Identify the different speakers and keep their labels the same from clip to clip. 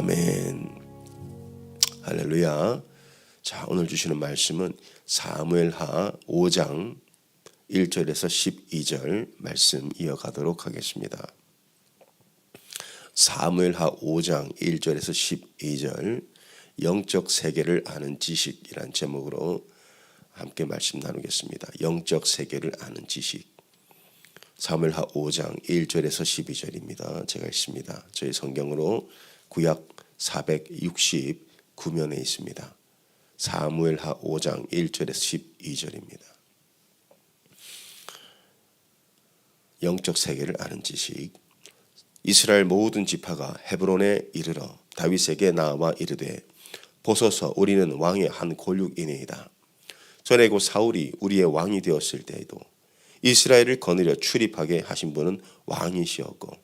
Speaker 1: 아멘. 할렐루야. 자, 오늘 주시는 말씀은 사무엘하 5장 1절에서 12절 말씀 이어가도록 하겠습니다. 사무엘하 5장 1절에서 12절 영적 세계를 아는 지식이란 제목으로 함께 말씀 나누겠습니다. 영적 세계를 아는 지식. 사무엘하 5장 1절에서 12절입니다. 제가 읽습니다. 저희 성경으로 구약 469면에 있습니다. 사무엘하 5장 1절에서 12절입니다. 영적 세계를 아는 지식. 이스라엘 모든 지파가 헤브론에 이르러 다윗에게 나와 이르되 보소서 우리는 왕의 한 골육이니이다. 전에 곧 사울이 우리의 왕이 되었을 때에도 이스라엘을 거느려 출입하게 하신 분은 왕이시었고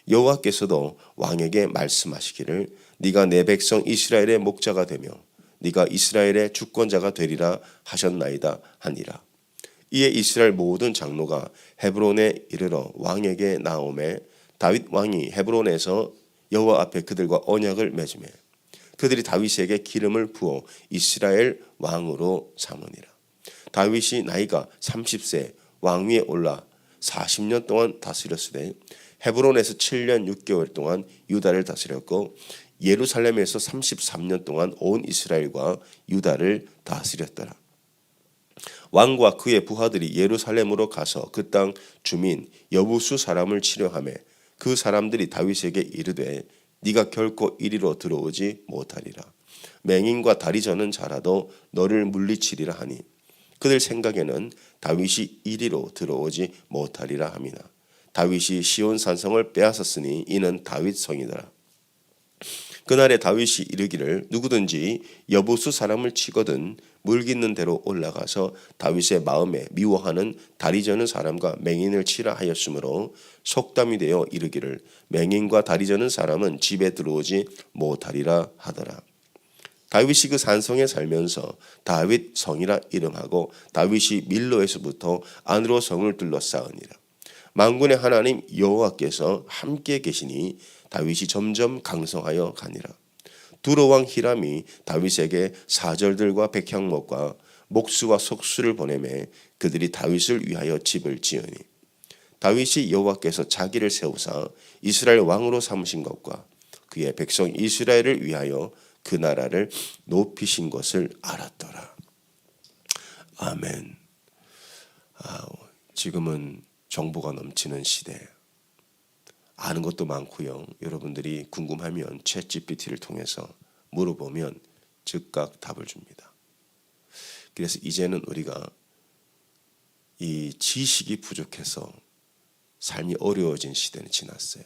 Speaker 1: 여호와께서도 왕에게 말씀하시기를 네가 내 백성 이스라엘의 목자가 되며 네가 이스라엘의 주권자가 되리라 하셨나이다 하니라. 이에 이스라엘 모든 장로가 헤브론에 이르러 왕에게 나오매 다윗 왕이 헤브론에서 여호와 앞에 그들과 언약을 맺으매 그들이 다윗에게 기름을 부어 이스라엘 왕으로 삼으니라. 다윗이 나이가 30세 왕 위에 올라 40년 동안 다스렸으되 헤브론에서 7년 6개월 동안 유다를 다스렸고 예루살렘에서 33년 동안 온 이스라엘과 유다를 다스렸더라. 왕과 그의 부하들이 예루살렘으로 가서 그 땅 주민 여부수 사람을 치려하며 그 사람들이 다윗에게 이르되 네가 결코 이리로 들어오지 못하리라. 맹인과 다리 저는 자라도 너를 물리치리라 하니 그들 생각에는 다윗이 이리로 들어오지 못하리라 하미나 다윗이 시온 산성을 빼앗았으니 이는 다윗 성이더라. 그날에 다윗이 이르기를 누구든지 여부수 사람을 치거든 물깃는 대로 올라가서 다윗의 마음에 미워하는 다리 저는 사람과 맹인을 치라 하였으므로 속담이 되어 이르기를 맹인과 다리 저는 사람은 집에 들어오지 못하리라 하더라. 다윗이 그 산성에 살면서 다윗 성이라 이름하고 다윗이 밀로에서부터 안으로 성을 둘러싸으니라. 만군의 하나님 여호와께서 함께 계시니 다윗이 점점 강성하여 가니라. 두로 왕 히람이 다윗에게 사절들과 백향목과 목수와 속수를 보내매 그들이 다윗을 위하여 집을 지으니 다윗이 여호와께서 자기를 세우사 이스라엘 왕으로 삼으신 것과 그의 백성 이스라엘을 위하여 그 나라를 높이신 것을 알았더라. 아멘. 지금은 정보가 넘치는 시대. 아는 것도 많고요. 여러분들이 궁금하면 챗GPT를 통해서 물어보면 즉각 답을 줍니다. 그래서 이제는 우리가 이 지식이 부족해서 삶이 어려워진 시대는 지났어요.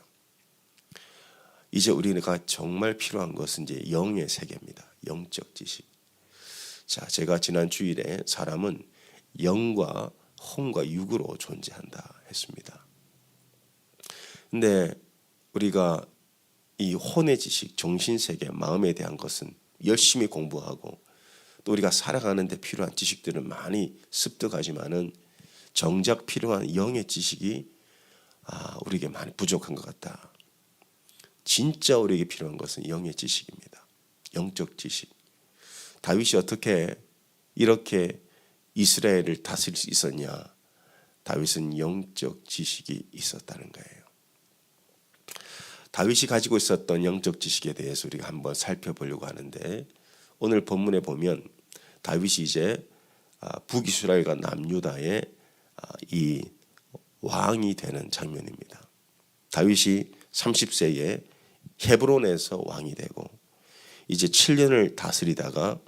Speaker 1: 이제 우리가 정말 필요한 것은 이제 영의 세계입니다. 영적 지식. 자, 제가 지난 주일에 사람은 영과 혼과 육으로 존재한다 했습니다. 근데 우리가 이 혼의 지식, 정신세계, 마음에 대한 것은 열심히 공부하고 또 우리가 살아가는 데 필요한 지식들은 많이 습득하지만은 정작 필요한 영의 지식이 우리에게 많이 부족한 것 같다. 진짜 우리에게 필요한 것은 영의 지식입니다. 영적 지식. 다윗이 어떻게 이렇게 이스라엘을 다스릴 수 있었냐? 다윗은 영적 지식이 있었다는 거예요. 다윗이 가지고 있었던 영적 지식에 대해서 우리가 한번 살펴보려고 하는데 오늘 본문에 보면 다윗이 이제 북이스라엘과 남유다의 이 왕이 되는 장면입니다. 다윗이 30세에 헤브론에서 왕이 되고 이제 7년을 다스리다가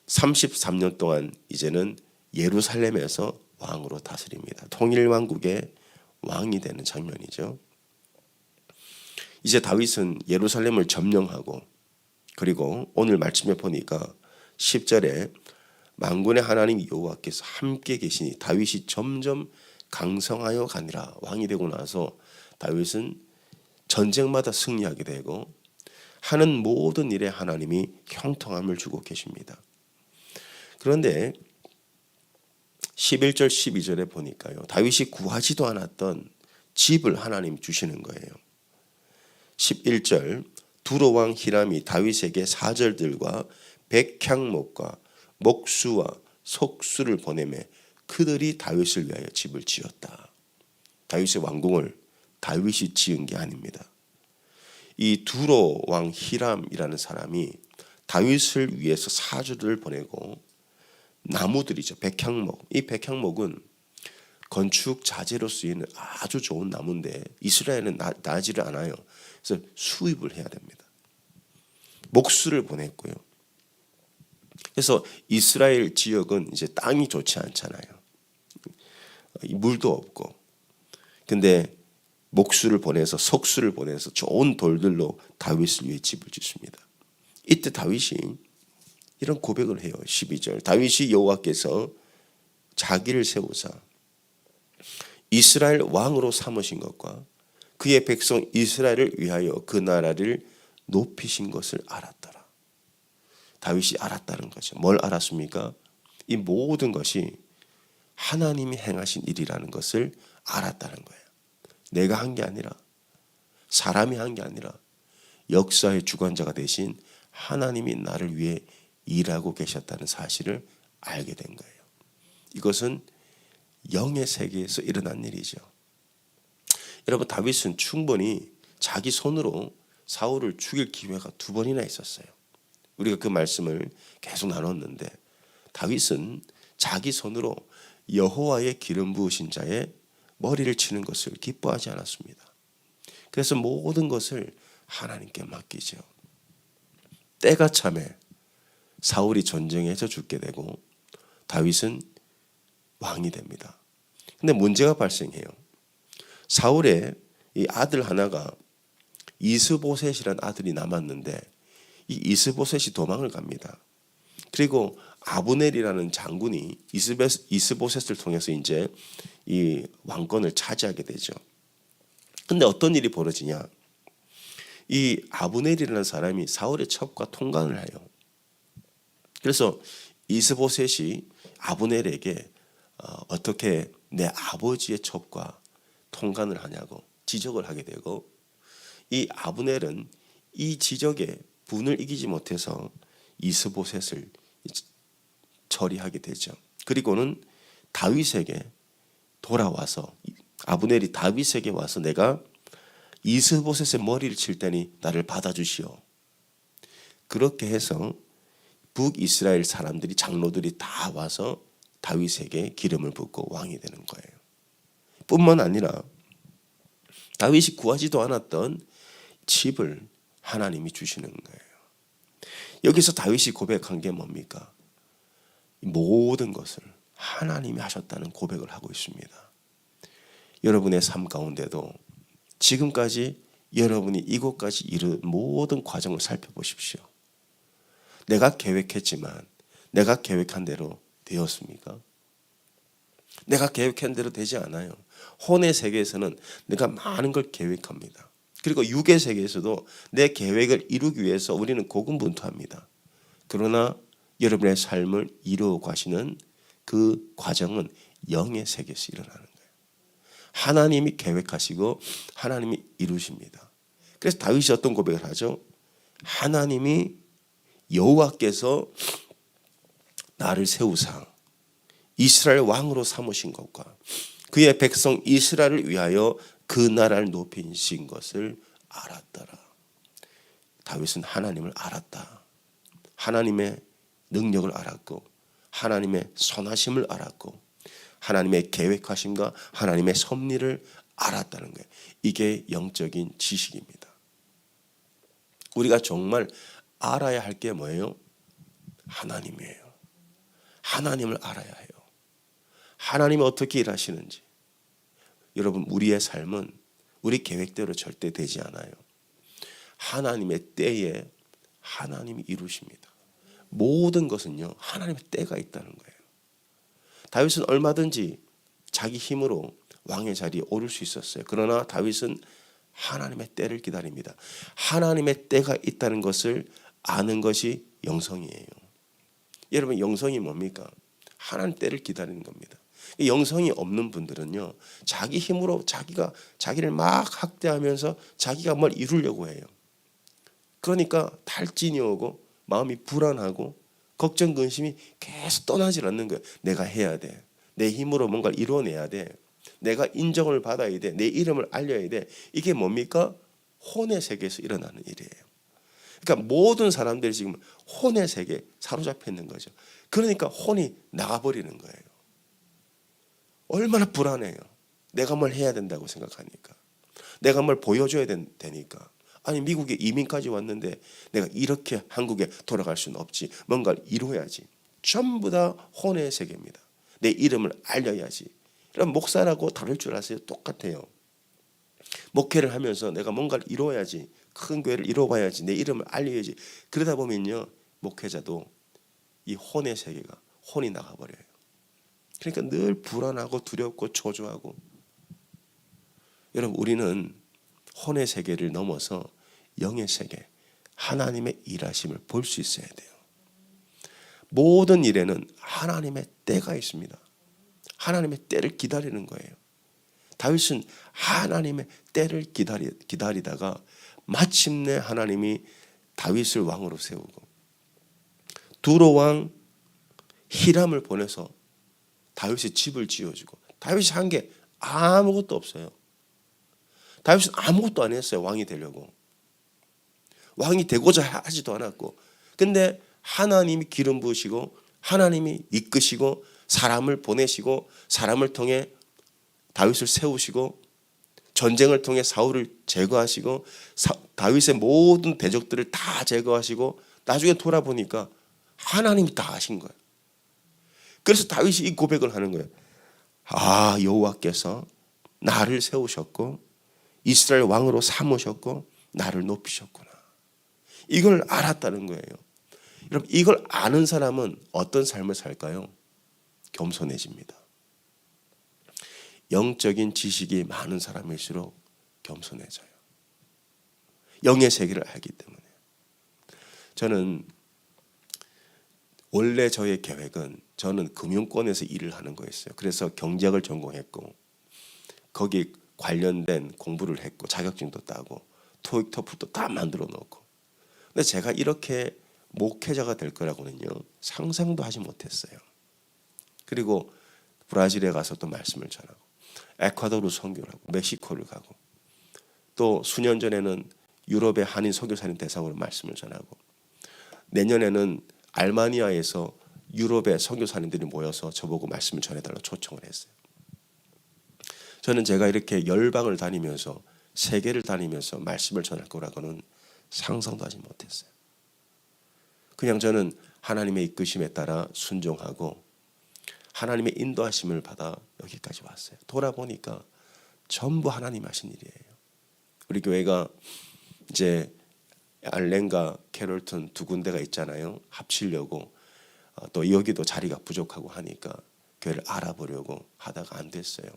Speaker 1: 33년 동안 이제는 예루살렘에서 왕으로 다스립니다. 통일왕국의 왕이 되는 장면이죠. 이제 다윗은 예루살렘을 점령하고 그리고 오늘 말씀에 보니까 10절에 만군의 하나님 여호와께서 함께 계시니 다윗이 점점 강성하여 가니라. 왕이 되고 나서 다윗은 전쟁마다 승리하게 되고 하는 모든 일에 하나님이 형통함을 주고 계십니다. 그런데 11절 12절에 보니까요. 다윗이 구하지도 않았던 집을 하나님 주시는 거예요. 11절 두로 왕 히람이 다윗에게 사절들과 백향목과 목수와 속수를 보내매 그들이 다윗을 위하여 집을 지었다. 다윗의 왕궁을 다윗이 지은 게 아닙니다. 이 두로 왕 히람이라는 사람이 다윗을 위해서 사절을 보내고 나무들이죠. 백향목. 이 백향목은 건축 자재로 쓰이는 아주 좋은 나무인데 이스라엘은 나지를 않아요. 그래서 수입을 해야 됩니다. 목수를 보냈고요. 그래서 이스라엘 지역은 이제 땅이 좋지 않잖아요. 물도 없고. 근데 목수를 보내서 석수를 보내서 좋은 돌들로 다윗을 위해 집을 짓습니다. 이때 다윗이 이런 고백을 해요. 12절. 다윗이 여호와께서 자기를 세우사 이스라엘 왕으로 삼으신 것과 그의 백성 이스라엘을 위하여 그 나라를 높이신 것을 알았더라. 다윗이 알았다는 거죠. 뭘 알았습니까? 이 모든 것이 하나님이 행하신 일이라는 것을 알았다는 거예요. 내가 한 게 아니라 사람이 한 게 아니라 역사의 주관자가 되신 하나님이 나를 위해 일하고 계셨다는 사실을 알게 된 거예요. 이것은 영의 세계에서 일어난 일이죠. 여러분, 다윗은 충분히 자기 손으로 사울을 죽일 기회가 2번이나 있었어요. 우리가 그 말씀을 계속 나눴는데 다윗은 자기 손으로 여호와의 기름 부으신 자의 머리를 치는 것을 기뻐하지 않았습니다. 그래서 모든 것을 하나님께 맡기죠. 때가 참에 사울이 전쟁에서 죽게 되고 다윗은 왕이 됩니다. 근데 문제가 발생해요. 사울의 이 아들 하나가 이스보셋이라는 아들이 남았는데 이 이스보셋이 도망을 갑니다. 그리고 아브넬이라는 장군이 이스보셋을 통해서 이제 이 왕권을 차지하게 되죠. 근데 어떤 일이 벌어지냐? 이 아브넬이라는 사람이 사울의 첩과 통관을 해요. 그래서 이스보셋이 아브넬에게 어떻게 내 아버지의 첩과 통관을 하냐고 지적을 하게 되고 이 아브넬은 이 지적에 분을 이기지 못해서 이스보셋을 처리하게 되죠. 그리고는 다윗에게 돌아와서 아브넬이 다윗에게 와서 내가 이스보셋의 머리를 칠 테니 나를 받아주시오. 그렇게 해서 북이스라엘 사람들이 장로들이 다 와서 다윗에게 기름을 붓고 왕이 되는 거예요. 뿐만 아니라 다윗이 구하지도 않았던 집을 하나님이 주시는 거예요. 여기서 다윗이 고백한 게 뭡니까? 모든 것을 하나님이 하셨다는 고백을 하고 있습니다. 여러분의 삶 가운데도 지금까지 여러분이 이곳까지 이른 모든 과정을 살펴보십시오. 내가 계획했지만 내가 계획한 대로 되었습니까? 내가 계획한 대로 되지 않아요. 혼의 세계에서는 내가 많은 걸 계획합니다. 그리고 육의 세계에서도 내 계획을 이루기 위해서 우리는 고군분투합니다. 그러나 여러분의 삶을 이루어 가시는 그 과정은 영의 세계에서 일어나는 거예요. 하나님이 계획하시고 하나님이 이루십니다. 그래서 다윗이 어떤 고백을 하죠? 하나님이 여호와께서 나를 세우사 이스라엘 왕으로 삼으신 것과 그의 백성 이스라엘을 위하여 그 나라를 높이신 것을 알았더라. 다윗은 하나님을 알았다. 하나님의 능력을 알았고 하나님의 선하심을 알았고 하나님의 계획하심과 하나님의 섭리를 알았다는 거예요. 이게 영적인 지식입니다. 우리가 정말 알아야 할 게 뭐예요? 하나님이에요. 하나님을 알아야 해요. 하나님이 어떻게 일하시는지. 여러분, 우리의 삶은 우리 계획대로 절대 되지 않아요. 하나님의 때에 하나님이 이루십니다. 모든 것은요, 하나님의 때가 있다는 거예요. 다윗은 얼마든지 자기 힘으로 왕의 자리에 오를 수 있었어요. 그러나 다윗은 하나님의 때를 기다립니다. 하나님의 때가 있다는 것을 아는 것이 영성이에요. 여러분, 영성이 뭡니까? 하나님 때를 기다리는 겁니다. 영성이 없는 분들은요, 자기 힘으로 자기를 막 학대하면서 자기가 뭘 이루려고 해요. 그러니까 탈진이 오고 마음이 불안하고 걱정 근심이 계속 떠나질 않는 거예요. 내가 해야 돼. 내 힘으로 뭔가를 이루어내야 돼. 내가 인정을 받아야 돼. 내 이름을 알려야 돼. 이게 뭡니까? 혼의 세계에서 일어나는 일이에요. 그러니까 모든 사람들이 지금 혼의 세계에 사로잡혀 있는 거죠. 그러니까 혼이 나가버리는 거예요. 얼마나 불안해요. 내가 뭘 해야 된다고 생각하니까. 내가 뭘 보여줘야 되니까. 아니 미국에 이민까지 왔는데 내가 이렇게 한국에 돌아갈 수는 없지. 뭔가를 이루어야지. 전부 다 혼의 세계입니다. 내 이름을 알려야지. 그럼 목사라고 다를 줄 아세요? 똑같아요. 목회를 하면서 내가 뭔가를 이루어야지. 큰 교회를 이루어봐야지. 내 이름을 알려야지. 그러다 보면요. 목회자도 이 혼의 세계가 혼이 나가버려요. 그러니까 늘 불안하고 두렵고 초조하고. 여러분 우리는 혼의 세계를 넘어서 영의 세계, 하나님의 일하심을 볼 수 있어야 돼요. 모든 일에는 하나님의 때가 있습니다. 하나님의 때를 기다리는 거예요. 다윗은 하나님의 때를 기다리다가 마침내 하나님이 다윗을 왕으로 세우고 두로 왕 히람을 보내서 다윗의 집을 지어주고 다윗이 한 게 아무것도 없어요. 다윗은 아무것도 안 했어요. 왕이 되려고. 왕이 되고자 하지도 않았고. 근데 하나님이 기름 부으시고 하나님이 이끄시고 사람을 보내시고 사람을 통해 다윗을 세우시고 전쟁을 통해 사울을 제거하시고 다윗의 모든 대적들을 다 제거하시고 나중에 돌아보니까 하나님이 다 하신 거예요. 그래서 다윗이 이 고백을 하는 거예요. 아, 여호와께서 나를 세우셨고 이스라엘 왕으로 삼으셨고 나를 높이셨구나. 이걸 알았다는 거예요. 여러분 이걸 아는 사람은 어떤 삶을 살까요? 겸손해집니다. 영적인 지식이 많은 사람일수록 겸손해져요. 영의 세계를 알기 때문에. 저는 원래 저의 계획은 저는 금융권에서 일을 하는 거였어요. 그래서 경제학을 전공했고 거기 관련된 공부를 했고 자격증도 따고 토익 토플도 다 만들어 놓고. 근데 제가 이렇게 목회자가 될 거라고는요 상상도 하지 못했어요. 그리고 브라질에 가서 또 말씀을 전하고 에콰도르 선교를 하고 멕시코를 가고 또 수년 전에는 유럽의 한인 선교사님 대상으로 말씀을 전하고 내년에는 알마니아에서 유럽의 선교사님들이 모여서 저보고 말씀을 전해달라고 초청을 했어요. 저는 제가 이렇게 열방을 다니면서 세계를 다니면서 말씀을 전할 거라고는 상상도 하지 못했어요. 그냥 저는 하나님의 이끄심에 따라 순종하고 하나님의 인도하심을 받아 여기까지 왔어요. 돌아보니까 전부 하나님 하신 일이에요. 우리 교회가 이제 알렌과 캐롤턴 두 군데가 있잖아요. 합치려고 또 여기도 자리가 부족하고 하니까 교회를 알아보려고 하다가 안 됐어요.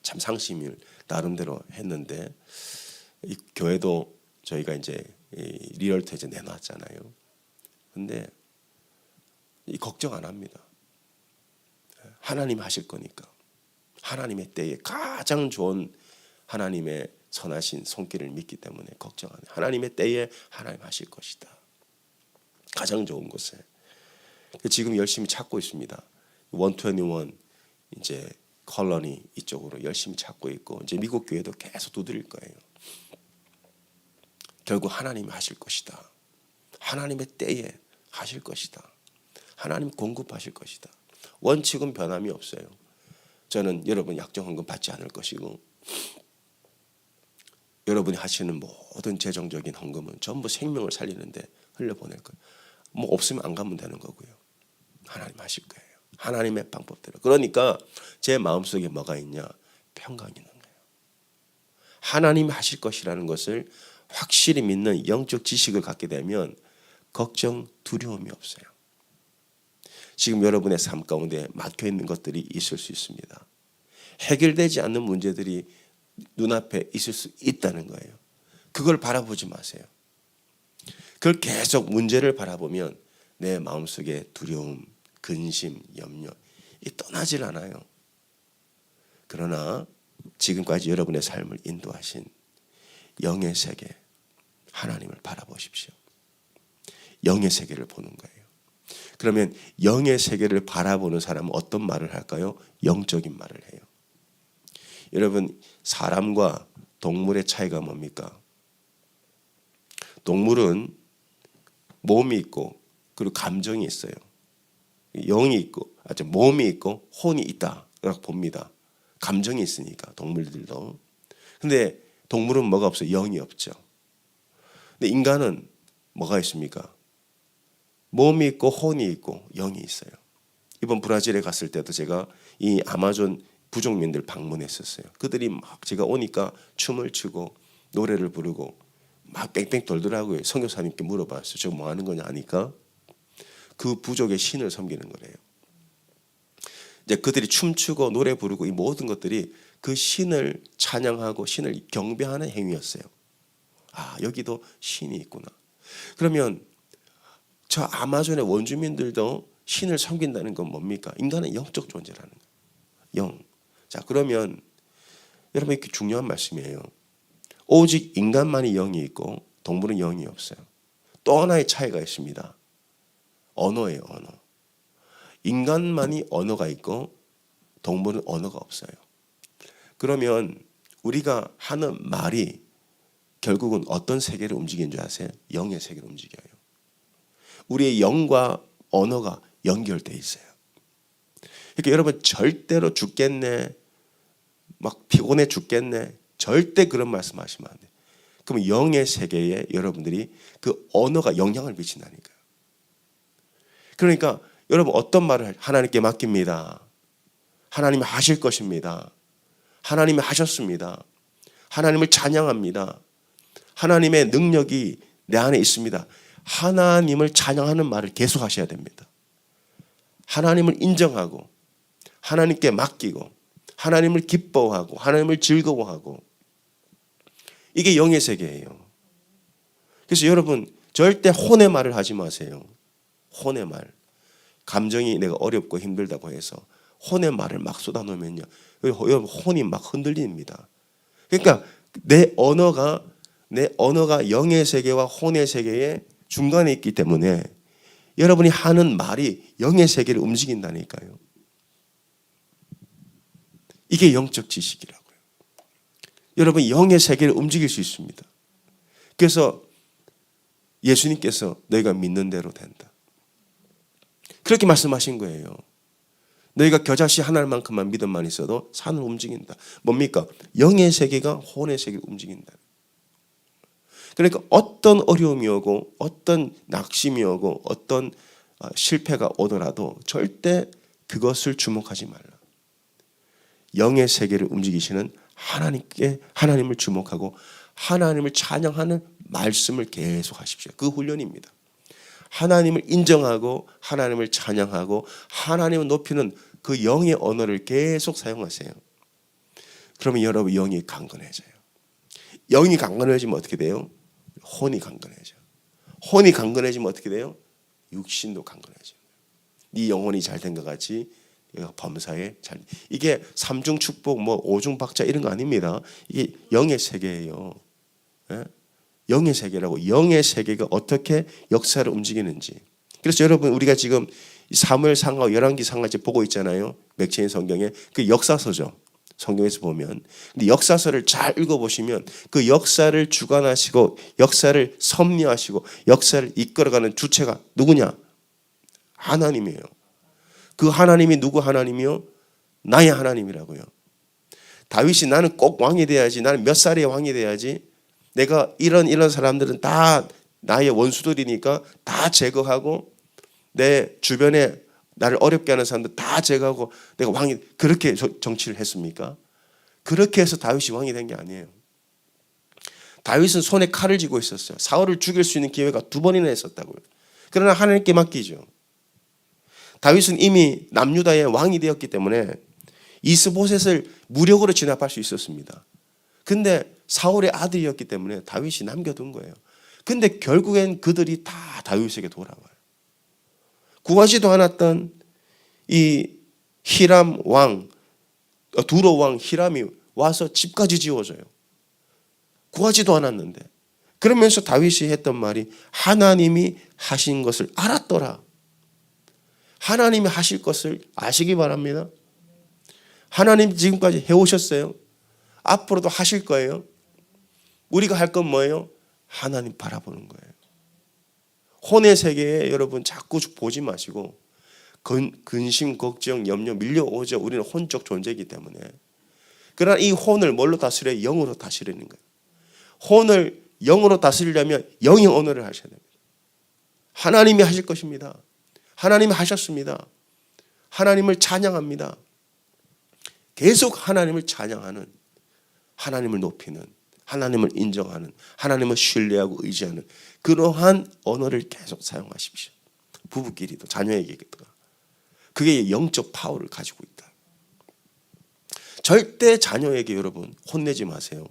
Speaker 1: 참 상심을 나름대로 했는데 이 교회도 저희가 이제 리얼터 이제 내놨잖아요. 근데 이 걱정 안 합니다. 하나님 하실 거니까. 하나님의 때에 가장 좋은 하나님의 선하신 손길을 믿기 때문에 걱정 안 해요. 하나님의 때에 하나님 하실 것이다. 가장 좋은 곳에. 지금 열심히 찾고 있습니다. 121 이제 컬러니 이쪽으로 열심히 찾고 있고 이제 미국 교회도 계속 두드릴 거예요. 결국 하나님이 하실 것이다. 하나님의 때에 하실 것이다. 하나님 공급하실 것이다. 원칙은 변함이 없어요. 저는 여러분 약정헌금 받지 않을 것이고 여러분이 하시는 모든 재정적인 헌금은 전부 생명을 살리는데 흘려보낼 거예요. 뭐 없으면 안 가면 되는 거고요. 하나님 하실 거예요. 하나님의 방법대로. 그러니까 제 마음속에 뭐가 있냐? 평강이 있는 거예요. 하나님이 하실 것이라는 것을 확실히 믿는 영적 지식을 갖게 되면 걱정, 두려움이 없어요. 지금 여러분의 삶 가운데 막혀 있는 것들이 있을 수 있습니다. 해결되지 않는 문제들이 눈앞에 있을 수 있다는 거예요. 그걸 바라보지 마세요. 그걸 계속 문제를 바라보면 내 마음속에 두려움, 근심, 염려 이 떠나질 않아요. 그러나 지금까지 여러분의 삶을 인도하신 영의 세계, 하나님을 바라보십시오. 영의 세계를 보는 거예요. 그러면 영의 세계를 바라보는 사람은 어떤 말을 할까요? 영적인 말을 해요. 여러분, 사람과 동물의 차이가 뭡니까? 동물은 몸이 있고 그리고 감정이 있어요. 영이 있고, 몸이 있고 혼이 있다라고 봅니다. 감정이 있으니까 동물들도. 근데 동물은 뭐가 없어요? 영이 없죠. 근데 인간은 뭐가 있습니까? 몸이 있고 혼이 있고 영이 있어요. 이번 브라질에 갔을 때도 제가 이 아마존 부족민들 방문했었어요. 그들이 막 제가 오니까 춤을 추고 노래를 부르고 막 뺑뺑 돌더라고요. 선교사님께 물어봤어요. 저 뭐 하는 거냐 하니까 그 부족의 신을 섬기는 거래요. 이제 그들이 춤추고 노래 부르고 이 모든 것들이 그 신을 찬양하고 신을 경배하는 행위였어요. 아, 여기도 신이 있구나. 그러면 저 아마존의 원주민들도 신을 섬긴다는 건 뭡니까? 인간은 영적 존재라는 거예요. 영. 자, 그러면 여러분, 이렇게 중요한 말씀이에요. 오직 인간만이 영이 있고 동물은 영이 없어요. 또 하나의 차이가 있습니다. 언어예요, 언어. 인간만이 언어가 있고 동물은 언어가 없어요. 그러면 우리가 하는 말이 결국은 어떤 세계를 움직이는 줄 아세요? 영의 세계를 움직여요. 우리의 영과 언어가 연결되어 있어요. 그러니까 여러분, 절대로 죽겠네, 막 피곤해 죽겠네, 절대 그런 말씀하시면 안 돼요. 그러면 영의 세계에 여러분들이 그 언어가 영향을 미친다니까요. 그러니까 여러분, 어떤 말을 하나님께 맡깁니다. 하나님이 하실 것입니다. 하나님이 하셨습니다. 하나님을 찬양합니다. 하나님의 능력이 내 안에 있습니다. 하나님을 찬양하는 말을 계속 하셔야 됩니다. 하나님을 인정하고 하나님께 맡기고 하나님을 기뻐하고 하나님을 즐거워하고, 이게 영의 세계예요. 그래서 여러분, 절대 혼의 말을 하지 마세요. 혼의 말. 감정이 내가 어렵고 힘들다고 해서 혼의 말을 막 쏟아놓으면요, 여러분, 혼이 막 흔들립니다. 그러니까 내 언어가 영의 세계와 혼의 세계의 중간에 있기 때문에 여러분이 하는 말이 영의 세계를 움직인다니까요. 이게 영적 지식이라고요. 여러분, 영의 세계를 움직일 수 있습니다. 그래서 예수님께서 너희가 믿는 대로 된다, 그렇게 말씀하신 거예요. 너희가 겨자씨 하나만큼만 믿음만 있어도 산을 움직인다. 뭡니까? 영의 세계가 혼의 세계를 움직인다. 그러니까 어떤 어려움이 오고 어떤 낙심이 오고 어떤 실패가 오더라도 절대 그것을 주목하지 말라. 영의 세계를 움직이시는 하나님을 주목하고 하나님을 찬양하는 말씀을 계속 하십시오. 그 훈련입니다. 하나님을 인정하고 하나님을 찬양하고 하나님을 높이는 그 영의 언어를 계속 사용하세요. 그러면 여러분, 영이 강건해져요. 영이 강건해지면 어떻게 돼요? 혼이 강건해져요. 혼이 강건해지면 어떻게 돼요? 육신도 강건해져요. 네 영혼이 잘 된 것 같이 범사에 잘. 이게 삼중 축복, 뭐 오중 박자 이런 거 아닙니다. 이게 영의 세계예요. 예? 영의 세계라고. 영의 세계가 어떻게 역사를 움직이는지. 그래서 여러분, 우리가 지금 사무엘상하고 열왕기상을 보고 있잖아요. 맥체인 성경에. 그 역사서죠. 성경에서 보면. 근데 역사서를 잘 읽어보시면 그 역사를 주관하시고 역사를 섭리하시고 역사를 이끌어가는 주체가 누구냐? 하나님이에요. 그 하나님이 누구 하나님이요? 나의 하나님이라고요. 다윗이 나는 꼭 왕이 돼야지, 나는 몇 살에 왕이 돼야지, 내가 이런 사람들은 다 나의 원수들이니까 다 제거하고 내 주변에 나를 어렵게 하는 사람들 다 제거하고 내가 왕이, 그렇게 정치를 했습니까? 그렇게 해서 다윗이 왕이 된 게 아니에요. 다윗은 손에 칼을 쥐고 있었어요. 사울을 죽일 수 있는 기회가 2번이나 있었다고요. 그러나 하나님께 맡기죠. 다윗은 이미 남유다의 왕이 되었기 때문에 이스보셋을 무력으로 진압할 수 있었습니다. 근데 사울의 아들이었기 때문에 다윗이 남겨둔 거예요. 근데 결국엔 그들이 다 다윗에게 돌아와요. 구하지도 않았던 이 히람 왕, 두로 왕 히람이 와서 집까지 지어줘요. 구하지도 않았는데. 그러면서 다윗이 했던 말이 하나님이 하신 것을 알았더라. 하나님이 하실 것을 아시기 바랍니다. 하나님 지금까지 해오셨어요. 앞으로도 하실 거예요. 우리가 할 건 뭐예요? 하나님 바라보는 거예요. 혼의 세계에 여러분 자꾸 보지 마시고 근심, 걱정, 염려 밀려오죠. 우리는 혼적 존재이기 때문에. 그러나 이 혼을 뭘로 다스려요? 영으로 다스리는 거예요. 혼을 영으로 다스리려면 영의 언어를 하셔야 됩니다. 하나님이 하실 것입니다. 하나님이 하셨습니다. 하나님을 찬양합니다. 계속 하나님을 찬양하는, 하나님을 높이는, 하나님을 인정하는, 하나님을 신뢰하고 의지하는 그러한 언어를 계속 사용하십시오. 부부끼리도 자녀에게도. 그게 영적 파워를 가지고 있다. 절대 자녀에게 여러분 혼내지 마세요.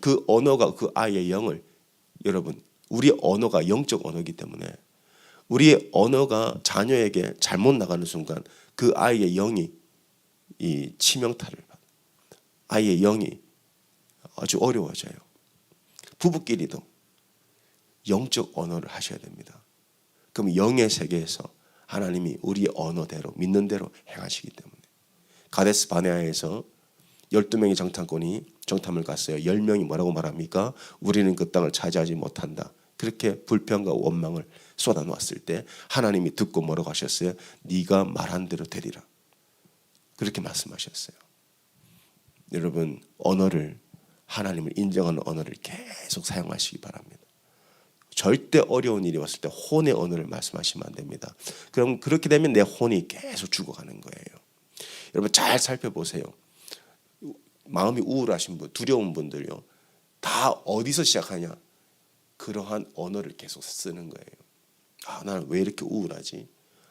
Speaker 1: 그 언어가 그 아이의 영을, 여러분 우리 언어가 영적 언어이기 때문에 우리의 언어가 자녀에게 잘못 나가는 순간 그 아이의 영이 이 치명타를 받아요. 아이의 영이 아주 어려워져요. 부부끼리도 영적 언어를 하셔야 됩니다. 그럼 영의 세계에서 하나님이 우리의 언어대로 믿는 대로 행하시기 때문에 가데스 바네아에서 12명의 정탐을 갔어요. 10명이 뭐라고 말합니까? 우리는 그 땅을 차지하지 못한다. 그렇게 불평과 원망을 쏟아놓았을 때 하나님이 듣고 뭐라고 하셨어요? 네가 말한 대로 되리라. 그렇게 말씀하셨어요. 여러분 언어를, 하나님을 인정하는 언어를 계속 사용하시기 바랍니다. 절대 어려운 일이 왔을 때 혼의 언어를 말씀하시면 안 됩니다. 그럼 그렇게 되면 내 혼이 계속 죽어가는 거예요. 여러분 잘 살펴보세요. 마음이 우울하신 분, 두려운 분들요, 다 어디서 시작하냐? 그러한 언어를 계속 쓰는 거예요. 아, 나는 왜 이렇게 우울하지?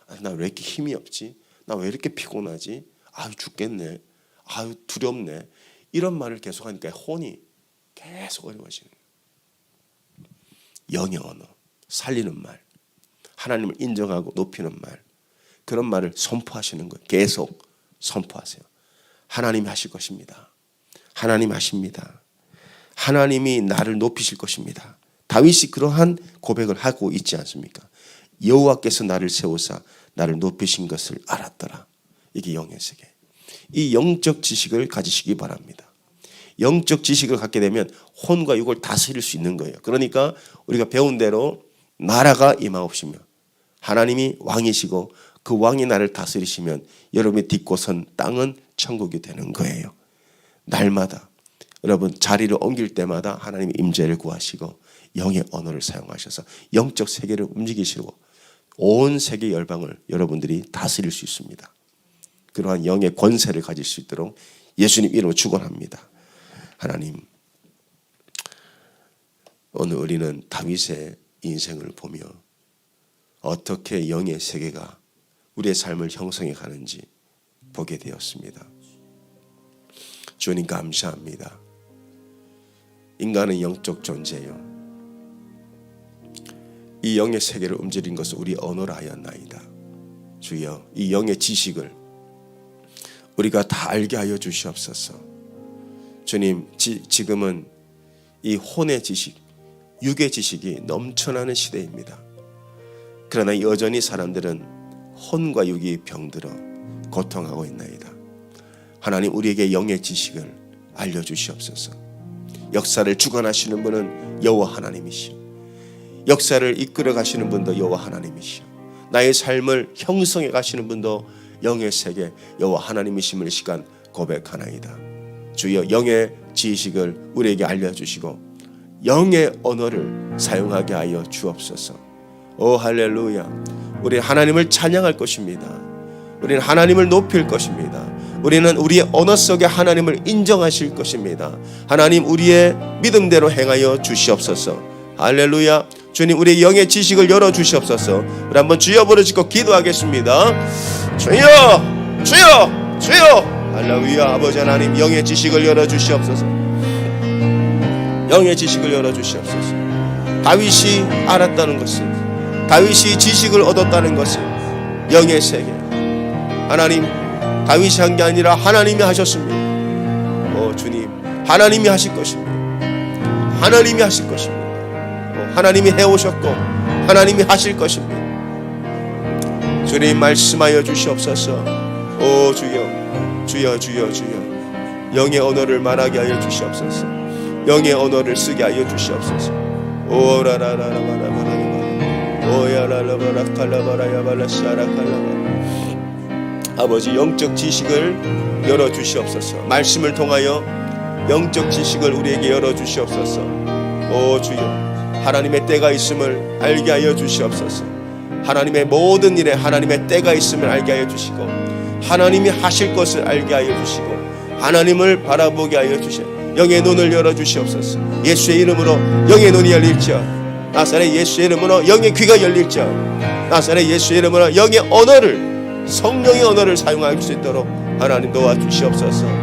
Speaker 1: 아, 나 왜 이렇게 힘이 없지? 나 왜 이렇게 피곤하지? 아유 죽겠네. 아유 두렵네. 이런 말을 계속 하니까 혼이 계속 어려워지는 거예요. 영의 언어, 살리는 말, 하나님을 인정하고 높이는 말, 그런 말을 선포하시는 거예요. 계속 선포하세요. 하나님이 하실 것입니다. 하나님이 하십니다. 하나님이 나를 높이실 것입니다. 다윗이 그러한 고백을 하고 있지 않습니까? 여호와께서 나를 세우사 나를 높이신 것을 알았더라. 이게 영의 세계. 이 영적 지식을 가지시기 바랍니다. 영적 지식을 갖게 되면 혼과 육을 다스릴 수 있는 거예요. 그러니까 우리가 배운 대로 나라가 임하옵시며 하나님이 왕이시고 그 왕이 나를 다스리시면 여러분이 딛고선 땅은 천국이 되는 거예요. 날마다 여러분 자리를 옮길 때마다 하나님의 임재를 구하시고 영의 언어를 사용하셔서 영적 세계를 움직이시고 온 세계 열방을 여러분들이 다스릴 수 있습니다. 그러한 영의 권세를 가질 수 있도록 예수님 이름으로 축원합니다. 하나님, 오늘 우리는 다윗의 인생을 보며 어떻게 영의 세계가 우리의 삶을 형성해 가는지 보게 되었습니다. 주님 감사합니다. 인간은 영적 존재요. 이 영의 세계를 움직인 것은 우리 언어라 하였나이다. 주여, 이 영의 지식을 우리가 다 알게 하여 주시옵소서. 주님, 지금은 이 혼의 지식, 육의 지식이 넘쳐나는 시대입니다. 그러나 여전히 사람들은 혼과 육이 병들어 고통하고 있나이다. 하나님, 우리에게 영의 지식을 알려주시옵소서. 역사를 주관하시는 분은 여호와 하나님이시오. 역사를 이끌어 가시는 분도 여호와 하나님이시오. 나의 삶을 형성해 가시는 분도 영의 세계 여호와 하나님이심을 시간 고백하나이다. 주여, 영의 지식을 우리에게 알려주시고 영의 언어를 사용하게 하여 주옵소서. 오 할렐루야. 우리는 하나님을 찬양할 것입니다. 우리는 하나님을 높일 것입니다. 우리는 우리의 언어 속에 하나님을 인정하실 것입니다. 하나님, 우리의 믿음대로 행하여 주시옵소서. 할렐루야. 주님, 우리의 영의 지식을 열어주시옵소서. 우리 한번 주여 부르짖고 기도하겠습니다. 주여, 주여, 주여. 할렐루야. 아버지 하나님, 영의 지식을 열어주시옵소서. 영의 지식을 열어주시옵소서. 다윗이 알았다는 것은, 다윗이 지식을 얻었다는 것은 영의 세계. 하나님, 다윗이 한 게 아니라 하나님이 하셨습니다. 오 주님, 하나님이 하실 것입니다. 하나님이 하실 것입니다. 하나님이 해오셨고 하나님이 하실 것입니다. 주님 말씀하여 주시옵소서. 오 주여, 주여, 주여, 주여. 영의 언어를 말하게 하여 주시옵소서. 영의 언어를 쓰게 하여 주시옵소서. 오라라라라라라라라 오야라라라라 칼라바라야발라 샤라칼라바. 아버지 영적 지식을 열어 주시옵소서. 말씀을 통하여 영적 지식을 우리에게 열어 주시옵소서. 오 주여, 하나님의 때가 있음을 알게 하여 주시옵소서. 하나님의 모든 일에 하나님의 때가 있음을 알게 하여 주시고 하나님이 하실 것을 알게 하여 주시고 하나님을 바라보게 하여 주시옵소서. 영의 눈을 열어 주시옵소서. 예수의 이름으로 영의 눈이 열릴지어다. 나사렛 예수의 이름으로 영의 귀가 열릴지어다. 나사렛 예수의 이름으로 영의 언어를, 성령의 언어를 사용할 수 있도록 하나님 도와주시옵소서.